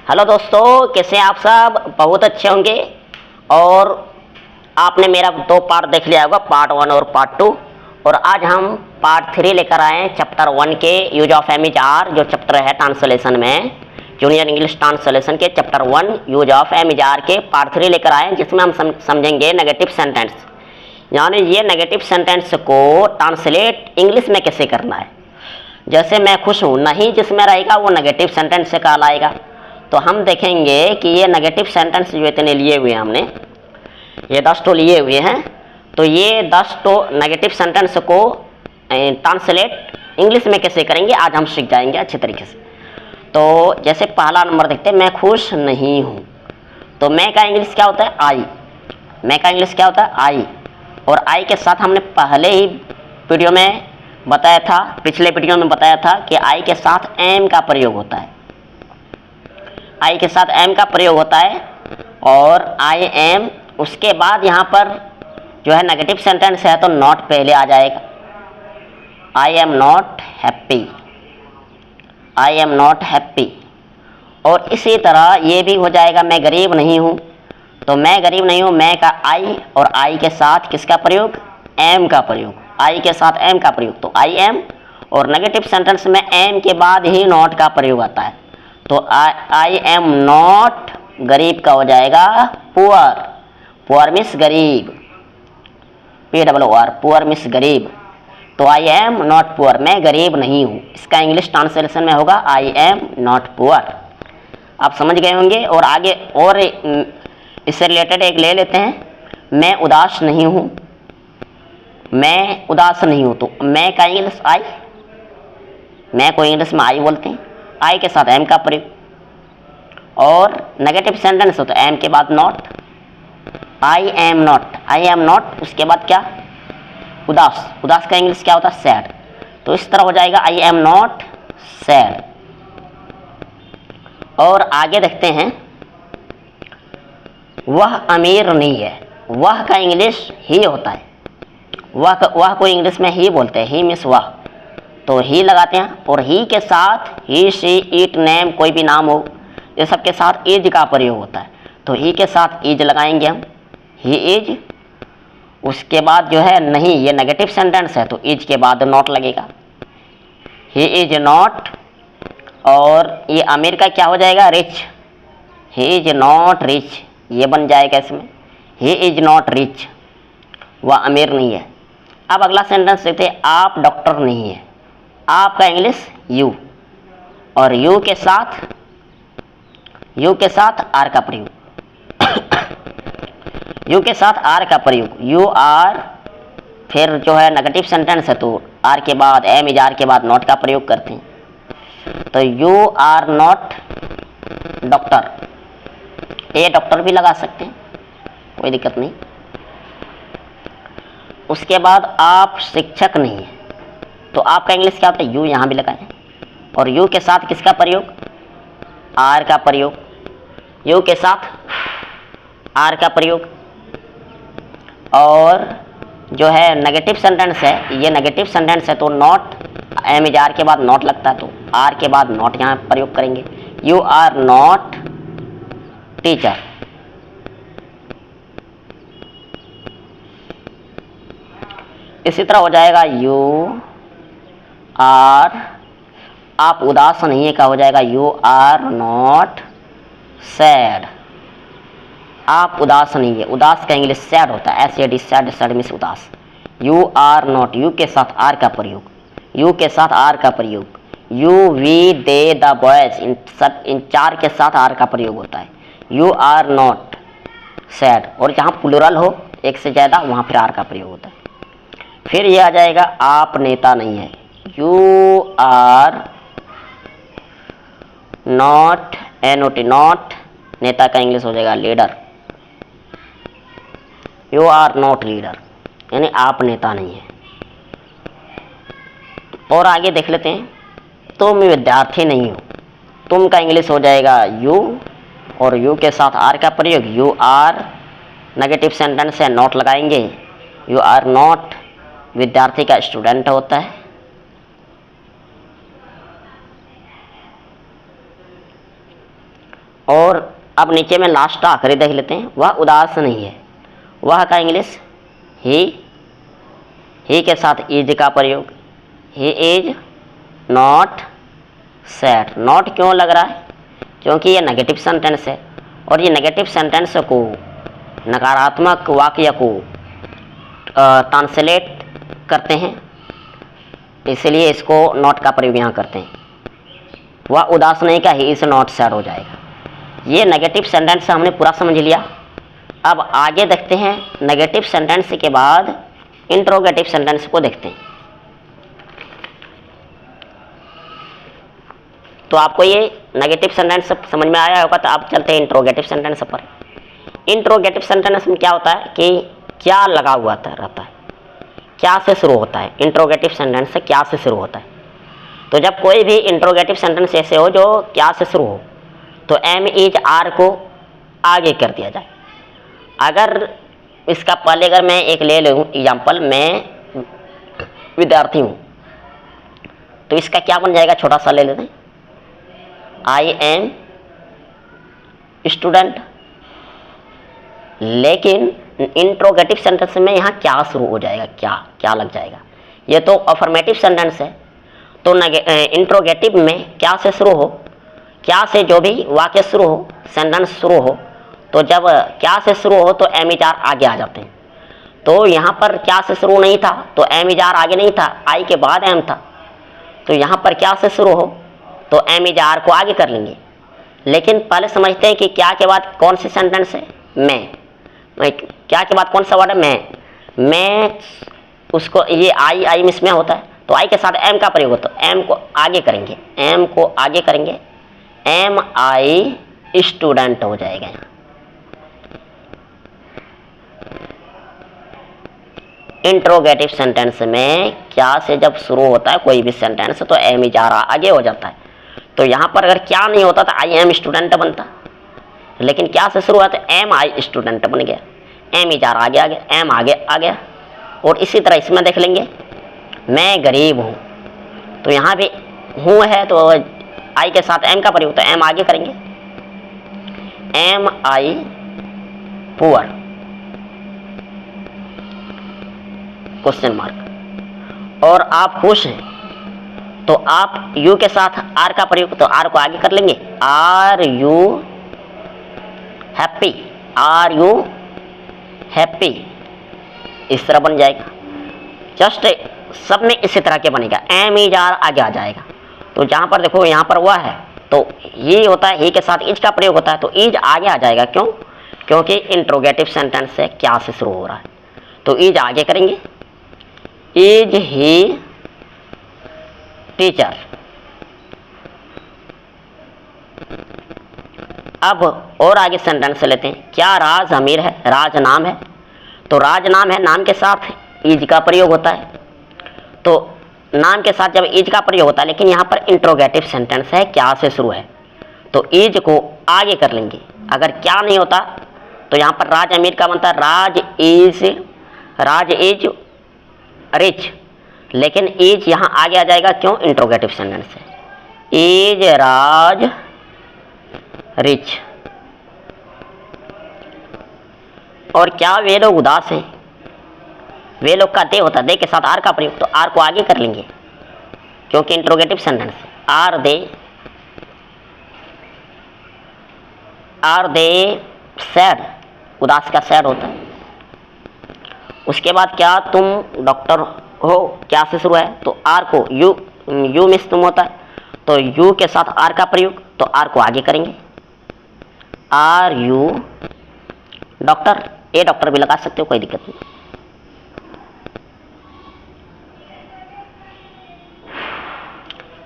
Hello दोस्तों, कैसे हैं आप सब? बहुत अच्छे होंगे। और आपने मेरा दो पार्ट देख लिया होगा, पार्ट 1 और पार्ट 2। और आज हम पार्ट 3 लेकर आए हैं चैप्टर 1 के use of am is are, जो चैप्टर है ट्रांसलेशन में, जूनियर इंग्लिश ट्रांसलेशन के chapter 1 use of am is are के पार्ट 3 लेकर आए हैं, जिसमें हम समझेंगे नेगेटिव सेंटेंस। यानी ये नेगेटिव सेंटेंस को ट्रांसलेट इंग्लिश में कैसे करना है। जैसे मैं खुश हूँ, नहीं जिसमें रहेगा वो नेगेटिव सेंटेंस से कहलाएगा। तो हम देखेंगे कि ये नेगेटिव सेंटेंस जो इतने लिए हुए हैं हमने, ये 10 तो लिए हुए हैं। तो ये 10 तो नेगेटिव सेंटेंस को ट्रांसलेट इंग्लिश में कैसे करेंगे आज हम सीख जाएंगे अच्छे तरीके से। तो जैसे पहला नंबर देखते हैं, मैं खुश नहीं हूँ। तो मैं का इंग्लिश क्या होता है? आई। मैं का इंग्लिश क्या होता है? आई। और आई के साथ हमने पहले ही वीडियो में बताया था, पिछले वीडियो में बताया था कि आई के साथ एम का प्रयोग होता है। आई के साथ एम का प्रयोग होता है और आई एम, उसके बाद यहाँ पर जो है नेगेटिव सेंटेंस है तो नॉट पहले आ जाएगा। I am not happy. I am not happy. और इसी तरह ये भी हो जाएगा, मैं गरीब नहीं हूँ। तो मैं गरीब नहीं हूँ, मैं का आई और आई के साथ किसका प्रयोग? एम का प्रयोग। आई के साथ एम का प्रयोग, तो आई एम। और नेगेटिव सेंटेंस में एम के बाद ही नॉट का प्रयोग आता है। तो आई एम नॉट गरीब का हो जाएगा पुअर। पुअर मिस गरीब, POOR, पुअर मिस गरीब। तो आई एम नॉट पुअर, मैं गरीब नहीं हूँ। इसका इंग्लिश ट्रांसलेशन में होगा आई एम नॉट पुअर। आप समझ गए होंगे। और आगे और इससे रिलेटेड एक ले लेते हैं, मैं उदास नहीं हूँ। मैं उदास नहीं हूँ, तो मैं का इंग्लिश आई। मैं को इंग्लिश में आई बोलते हैं, आई के साथ एम का प्रयोग। और नेगेटिव सेंटेंस हो तो एम के बाद not. I am not, I am not, उसके बाद क्या? उदास। उदास का इंग्लिश क्या होता है? सैड। तो इस तरह हो जाएगा आई एम नॉट सैड। और आगे देखते हैं, वह अमीर नहीं है। वह का इंग्लिश ही होता है। वह को इंग्लिश में ही बोलते हैं, ही मीन्स वह। तो ही लगाते हैं और ही के साथ ही, शी, इट, नेम, कोई भी नाम हो, ये सब के साथ इज का प्रयोग होता है। तो ही के साथ इज लगाएंगे हम, ही इज। उसके बाद जो है नहीं, ये नेगेटिव सेंटेंस है तो इज के बाद नॉट लगेगा, ही इज नॉट। और ये अमीर का क्या हो जाएगा? Rich. He is not rich, ये बन जाएगा इसमें, ही इज नॉट रिच, वह अमीर नहीं है। अब अगला सेंटेंस देखते हैं, आप डॉक्टर नहीं है। आपका इंग्लिश यू। और यू के साथ आर का प्रयोग। यू के साथ आर का प्रयोग, यू आर। फिर जो है नेगेटिव सेंटेंस है तो आर के बाद एम इज आर के बाद नॉट का प्रयोग करते हैं। तो you are not doctor, a doctor भी लगा सकते हैं, कोई दिक्कत नहीं। उसके बाद आप शिक्षक नहीं है, तो आपका इंग्लिश क्या होता है? यू, यहाँ भी लगाएं। और यू के साथ किसका प्रयोग? आर का प्रयोग। यू के साथ आर का प्रयोग। और जो है नेगेटिव सेंटेंस है, ये नेगेटिव सेंटेंस है तो नॉट, एम इज आर के बाद नॉट लगता है तो आर के बाद नॉट यहाँ प्रयोग करेंगे। You are not teacher. इसी तरह हो जाएगा यू आर, आप उदास नहीं है का हो जाएगा यू आर नॉट सैड। आप उदास नहीं है, उदास का इंग्लिश सैड होता है, SAD, सैड, सैड मीन्स उदास। यू आर नॉट, यू के साथ आर का प्रयोग, यू के साथ आर का प्रयोग। You, we, they, the, boys, इन चार के साथ आर का प्रयोग होता है। You are not sad. और जहाँ प्लूरल हो एक से ज़्यादा, वहाँ फिर आर का प्रयोग होता है। फिर ये आ जाएगा, आप नेता नहीं है। You are not, NOT, not. नेता का इंग्लिश हो जाएगा leader. You are not leader, यानी आप नेता नहीं है। और आगे देख लेते हैं, तुम विद्यार्थी नहीं हो। तुम का इंग्लिश हो जाएगा यू, और यू के साथ आर का प्रयोग, यू आर। नेगेटिव सेंटेंस है, नॉट लगाएंगे। यू आर नॉट, विद्यार्थी का स्टूडेंट होता है। और अब नीचे में लास्ट आखिरी देख लेते हैं, वह उदास नहीं है। वह का इंग्लिश ही के साथ इज का प्रयोग, he is not sad. Not क्यों लग रहा है? क्योंकि ये नेगेटिव सेंटेंस है और ये नेगेटिव सेंटेंस को, नकारात्मक वाक्य को ट्रांसलेट करते हैं, इसलिए इसको नॉट का प्रयोग यहाँ करते हैं। वह उदास नहीं का ही इज नॉट सैड हो जाएगा। ये नेगेटिव सेंटेंस हमने पूरा समझ लिया। अब आगे देखते हैं, नेगेटिव सेंटेंस के बाद इंट्रोगेटिव सेंटेंस को देखते हैं। तो आपको ये नेगेटिव सेंटेंस समझ में आया होगा, तो आप चलते हैं इंट्रोगेटिव सेंटेंस पर। इंट्रोगेटिव सेंटेंस में क्या होता है कि क्या लगा हुआ रहता है, क्या से शुरू होता है। इंट्रोगेटिव सेंटेंस से क्या से शुरू होता है। तो जब कोई भी इंट्रोगेटिव सेंटेंस ऐसे हो जो क्या से शुरू हो, तो एम इज आर को आगे कर दिया जाए। अगर इसका पहले अगर मैं एक ले लूँ एग्जाम्पल, मैं विद्यार्थी हूँ, तो इसका क्या बन जाएगा, छोटा सा ले लेते हैं, आई एम स्टूडेंट। लेकिन इंट्रोगेटिव सेंटेंस में यहाँ क्या शुरू हो जाएगा, क्या लग जाएगा। ये तो अफर्मेटिव सेंटेंस है, तो इंट्रोगेटिव में क्या से शुरू हो, क्या से जो भी वाक्य शुरू हो, सेंटेंस शुरू हो, तो जब क्या से शुरू हो तो एम इज आर आगे आ जाते हैं। तो यहाँ पर क्या से शुरू नहीं था तो एम इज आर आगे नहीं था, आई के बाद एम था। तो यहाँ पर क्या से शुरू हो तो एम इज आर को आगे कर लेंगे। लेकिन पहले समझते हैं कि क्या के बाद कौन सी सेंटेंस है, मैं क्या के बाद कौन सा वर्ड है, मैं उसको, ये आई मिस में होता है, तो आई के साथ एम का प्रयोग होता है, एम को आगे करेंगे, एम आई स्टूडेंट हो जाएगा यहाँ। इंट्रोगेटिव सेंटेंस में क्या से जब शुरू होता है कोई भी सेंटेंस, तो एम इज आर आगे हो जाता है। तो यहाँ पर अगर क्या नहीं होता तो आई एम स्टूडेंट बनता, लेकिन क्या से शुरू हुआ तो एम आई स्टूडेंट बन गया, एम इज आर आगे आ गया, एम आगे आ गया। और इसी तरह इसमें देख लेंगे, मैं गरीब हूँ, तो यहाँ भी हूँ है तो आई के साथ एम का प्रयोग, तो एम आगे करेंगे, एम आई पुअर क्वेश्चन मार्क। और आप खुश हैं तो आप यू के साथ आर का प्रयोग, तो आर को आगे कर लेंगे, are you happy, are you happy, इस तरह बन जाएगा। जस्ट सब में इसी तरह के बनेगा, एम इज आर आगे आ जाएगा। तो जहाँ पर देखो यहाँ पर हुआ है तो ये होता है, ही के साथ इज का प्रयोग होता है, तो इज आगे आ जाएगा। क्यों? क्योंकि इंट्रोगेटिव सेंटेंस से क्या से शुरू हो रहा है, तो इज आगे करेंगे, इज ही टीचर। अब और आगे सेंटेंस लेते हैं, क्या राज अमीर है, राज नाम है, तो राज नाम है, नाम के साथ इज का प्रयोग होता है। तो नाम के साथ जब इज का प्रयोग होता है, लेकिन यहाँ पर इंट्रोगेटिव सेंटेंस है, क्या से शुरू है, तो इज को आगे कर लेंगे। अगर क्या नहीं होता तो यहाँ पर राज अमीर का बनता राज इज रिच, लेकिन इज यहाँ आगे आ जाएगा। क्यों? इंट्रोगेटिव सेंटेंस है, इज राज रिच। और क्या वे लोग उदास हैं, वे लोग का दे होता, दे के साथ आर का प्रयोग, तो आर को आगे कर लेंगे क्योंकि इंट्रोगेटिव सेंटेंस है। आर दे सैड, उदास का सैड होता है। उसके बाद क्या तुम डॉक्टर हो, क्या से शुरू है, तो आर को यू मिस तुम होता है, तो यू के साथ आर का प्रयोग, तो आर को आगे करेंगे, are you doctor, a doctor भी लगा सकते हो, कोई दिक्कत नहीं।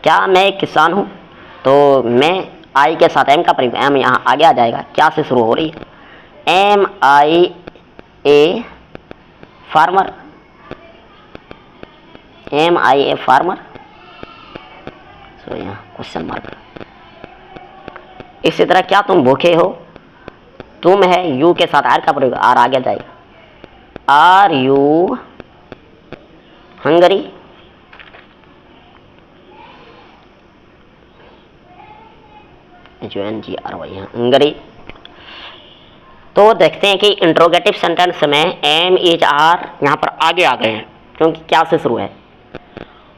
क्या मैं किसान हूं, तो मैं आई के साथ एम का प्रयोग, एम यहाँ आगे आ जाएगा, क्या से शुरू हो रही है, am I a farmer, am I a farmer, so यहाँ क्वेश्चन मार्क। इसी तरह क्या तुम भूखे हो, तुम है, यू के साथ आर का प्रयोग, आर आगे जाएगा, are you hungry, HUNGRY, hungry. तो देखते हैं कि इंट्रोगेटिव सेंटेंस में एम, इज, आर यहाँ पर आगे आ गए हैं क्योंकि क्या से शुरू है।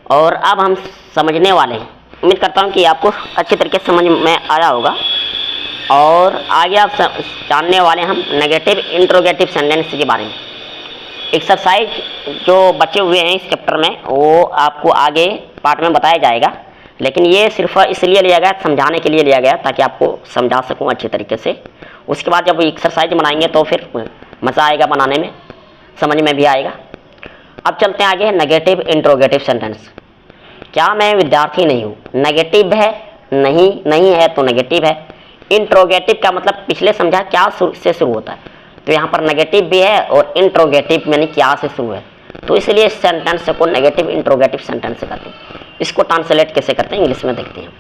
और अब हम समझने वाले हैं, उम्मीद करता हूँ कि आपको अच्छी तरीके से समझ में आया होगा। और आगे आप जानने वाले हम नेगेटिव इंट्रोगेटिव सेंटेंस के बारे में। एक्सरसाइज जो बचे हुए हैं इस चैप्टर में वो आपको आगे पार्ट में बताया जाएगा, लेकिन ये सिर्फ इसलिए लिया गया, समझाने के लिए लिया गया ताकि आपको समझा सकूं अच्छी तरीके से। उसके बाद जब एक्सरसाइज बनाएंगे तो फिर मज़ा आएगा बनाने में, समझ में भी आएगा। अब चलते हैं आगे। Negative interrogative sentence. क्या मैं विद्यार्थी नहीं हूँ? नेगेटिव है, नहीं है तो नेगेटिव है। इंट्रोगेटिव का मतलब पिछले समझा क्या से शुरू होता है, तो यहाँ पर नेगेटिव भी है और इंट्रोगेटिव यानी क्या से शुरू है, तो इसलिए इस सेंटेंस को नेगेटिव इंट्रोगेटिव सेंटेंस से करते हैं। इसको ट्रांसलेट कैसे करते हैं इंग्लिश में देखते हैं।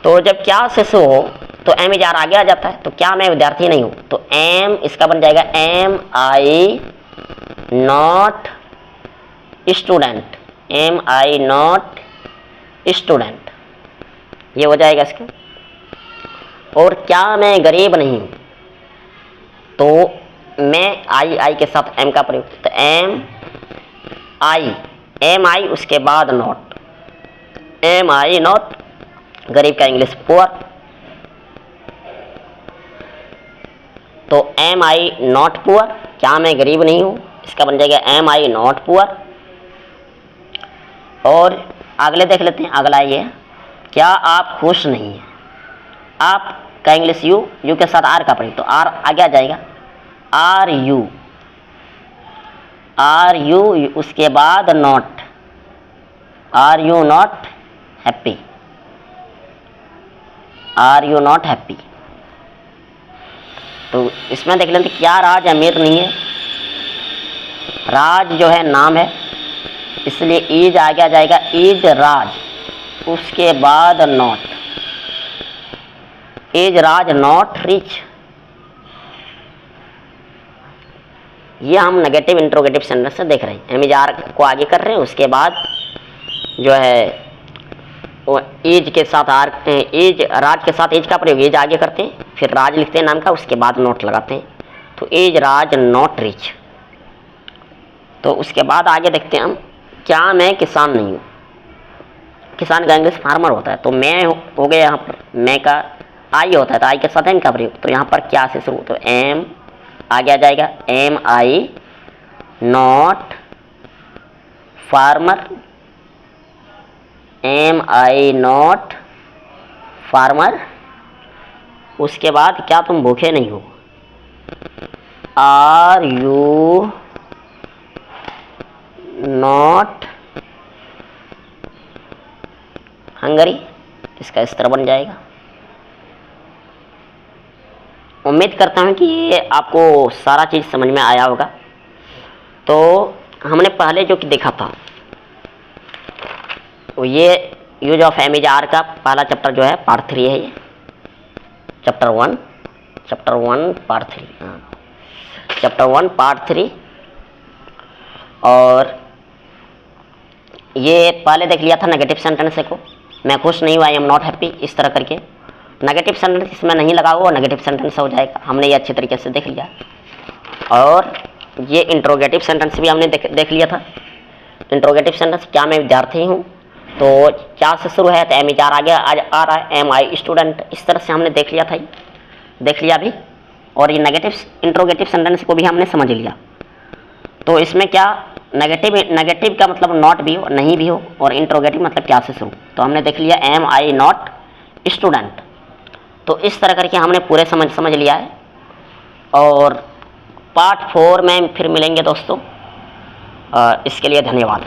तो जब क्या से शुरू हो तो एम इज आर आगे आ जाता है। तो क्या मैं विद्यार्थी नहीं हूँ, तो एम इसका बन जाएगा am I not student, am I not student, ये हो जाएगा इसका। और क्या मैं गरीब नहीं हूँ, तो मैं आई के साथ एम का प्रयोग, तो एम आई उसके बाद नॉट, एम आई नॉट, गरीब का इंग्लिश पुअर, तो एम आई नॉट पुअर, क्या मैं गरीब नहीं हूँ, इसका बन जाएगा एम आई नॉट पुअर। और अगले देख लेते हैं, अगला ये क्या आप खुश नहीं हैं, आप का इंग्लिश यू के साथ आर का प्रयोग, तो आर आगे आ जाएगा, आर यू उसके बाद not, are you not happy, are you not happy. तो इसमें देख लेते क्या राज अमीर नहीं है, राज जो है नाम है इसलिए ईज आगे आ जाएगा, ईज राज उसके बाद not, is Raj not rich. ये हम नेगेटिव इंट्रोगेटिव सेंटेंस से देख रहे हैं। एम इज आर को आगे कर रहे हैं, उसके बाद जो है वो एज के साथ आर, एज राज के साथ एज का प्रयोग, एज आगे करते हैं, फिर राज लिखते हैं नाम का, उसके बाद नोट लगाते हैं, तो एज राज नॉट रिच। तो उसके बाद आगे देखते हैं हम, क्या मैं किसान नहीं हूँ, किसान का इंग्लिश फार्मर होता है, तो मैं हो गया यहाँ पर, मैं का आई होता है तो आई के साथ एम का प्रयोग, तो यहाँ पर क्या से शुरू, तो एम आगे आ जाएगा, am I not farmer, am I not farmer. उसके बाद क्या तुम भूखे नहीं हो, आर यू नॉट हंगरी, इसका इस तरह बन जाएगा। उम्मीद करता हूँ कि ये आपको सारा चीज़ समझ में आया होगा। तो हमने पहले जो कि देखा था तो ये use of am is are का पहला चैप्टर जो है पार्ट 3 है, ये चैप्टर 1 पार्ट 3, चैप्टर 1 पार्ट 3। और ये पहले देख लिया था नेगेटिव सेंटेंस को, मैं खुश नहीं हुआ, आई एम नॉट हैप्पी, इस तरह करके नेगेटिव सेंटेंस इसमें नहीं लगा हुआ, नेगेटिव सेंटेंस हो जाएगा, हमने ये अच्छे तरीके से देख लिया। और ये इंट्रोगेटिव सेंटेंस भी हमने देख लिया था। इंट्रोगेटिव सेंटेंस, क्या मैं विद्यार्थी हूँ, तो क्या से शुरू है, तो एम इज आर आगे आ रहा है, एम आई स्टूडेंट, इस तरह से हमने देख लिया था, देख लिया भी। और ये नेगेटिव इंट्रोगेटिव सेंटेंस को भी हमने समझ लिया। तो इसमें क्या नेगेटिव का मतलब नॉट भी हो, नहीं भी हो, और इंट्रोगेटिव मतलब क्या से शुरू, तो हमने देख लिया एम आई नॉट स्टूडेंट। तो इस तरह करके हमने पूरे समझ लिया है। और पार्ट 4 में फिर मिलेंगे दोस्तों, इसके लिए धन्यवाद।